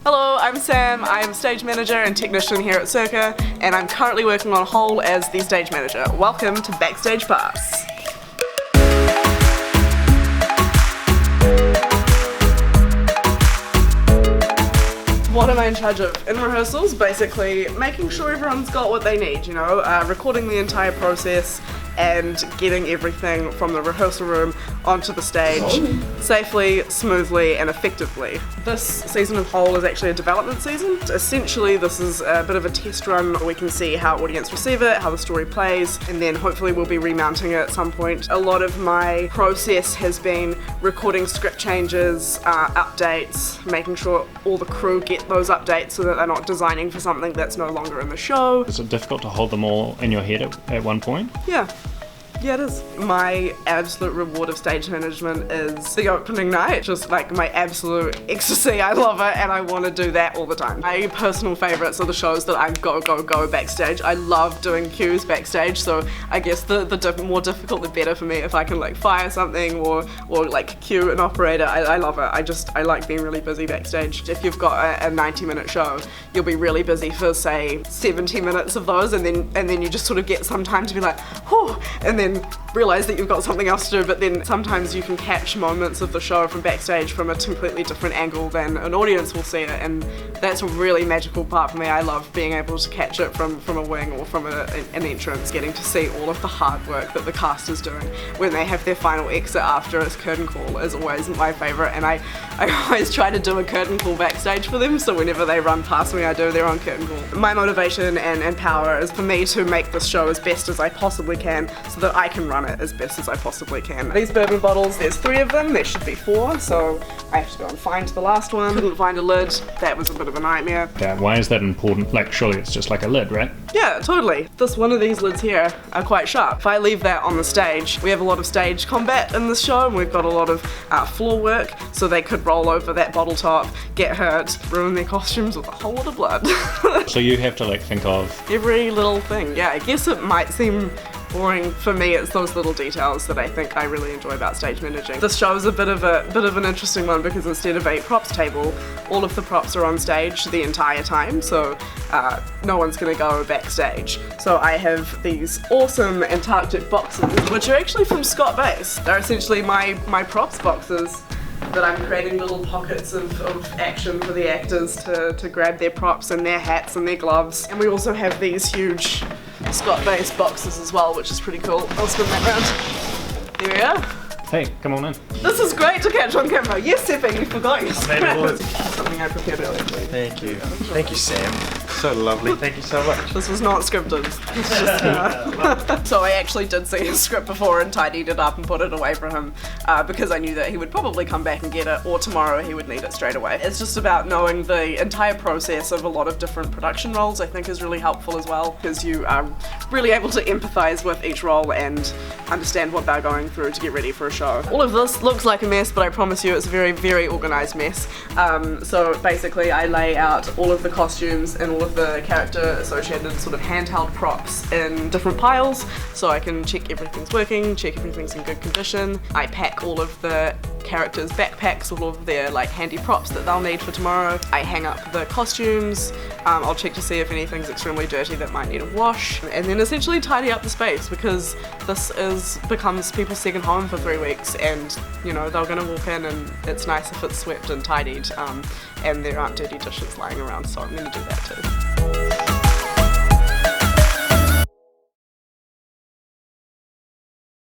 Hello, I'm Sam. I'm stage manager and technician here at Circa, and I'm currently working on Whole as the stage manager. Welcome to Backstage Pass. What am I in charge of? In rehearsals, basically making sure everyone's got what they need, recording the entire process and getting everything from the rehearsal room onto the stage safely, smoothly and effectively. This season of Whole is actually a development season. Essentially this is a bit of a test run where we can see how audience receive it, how the story plays, and then hopefully we'll be remounting it at some point. A lot of my process has been recording script changes, updates, making sure all the crew get those updates so that they're not designing for something that's no longer in the show. Is it difficult to hold them all in your head at one point? Yeah, it is. My absolute reward of stage management is the opening night. Just like my absolute ecstasy. I love it and I want to do that all the time. My personal favourites are the shows that I go backstage. I love doing cues backstage, so I guess the more difficult the better for me if I can like fire something or like cue an operator. I love it. I like being really busy backstage. If you've got a 90-minute show, you'll be really busy for say 70 minutes of those, and then you just sort of get some time to be like, whew, and then realize that you've got something else to do. But then sometimes you can catch moments of the show from backstage from a completely different angle than an audience will see it, and that's a really magical part for me. I love being able to catch it from a wing or from an entrance, getting to see all of the hard work that the cast is doing when they have their final exit after its curtain call is always my favourite, and I always try to do a curtain call backstage for them, so whenever they run past me I do their own curtain call. My motivation and power is for me to make this show as best as I possibly can so that I can run it as best as I possibly can. These bourbon bottles, there's 3 of them, there should be 4, so I have to go and find the last one. Couldn't find a lid, that was a bit of a nightmare. Yeah, why is that important? Like, surely it's just like a lid, right? Yeah, totally. One of these lids here are quite sharp. If I leave that on the stage, we have a lot of stage combat in this show, and we've got a lot of floor work, so they could roll over that bottle top, get hurt, ruin their costumes with a whole lot of blood. So you have to like think of every little thing. Yeah, I guess it might seem boring. For me, it's those little details that I think I really enjoy about stage managing. This show is a bit of an interesting one because instead of a props table, all of the props are on stage the entire time, so no one's gonna go backstage. So I have these awesome Antarctic boxes, which are actually from Scott Base. They're essentially my props boxes that I'm creating little pockets of action for the actors to grab their props and their hats and their gloves. And we also have these huge Scott Base boxes as well, which is pretty cool. I'll spin that round. There we are. Hey, come on in. This is great to catch on camera. Yes, Sepping, you forgot your script. Something I prepared earlier. Thank you. Thank you, Sam. So lovely. Thank you so much. This was not scripted. It's just, So I actually did see his script before and tidied it up and put it away for him because I knew that he would probably come back and get it, or tomorrow he would need it straight away. It's just about knowing the entire process of a lot of different production roles, I think is really helpful as well, because you are really able to empathize with each role and understand what they're going through to get ready for a show. All of this looks like a mess, but I promise you it's a very, very organized mess. So basically I lay out all of the costumes and all of the character associated sort of handheld props in different piles, so I can check everything's working, check everything's in good condition. I pack all of the characters' backpacks, all of their like handy props that they'll need for tomorrow. I hang up the costumes, I'll check to see if anything's extremely dirty that might need a wash, and then essentially tidy up the space, because this becomes people's second home for 3 weeks, and they're gonna walk in and it's nice if it's swept and tidied, and there aren't dirty dishes lying around, so I'm gonna do that too.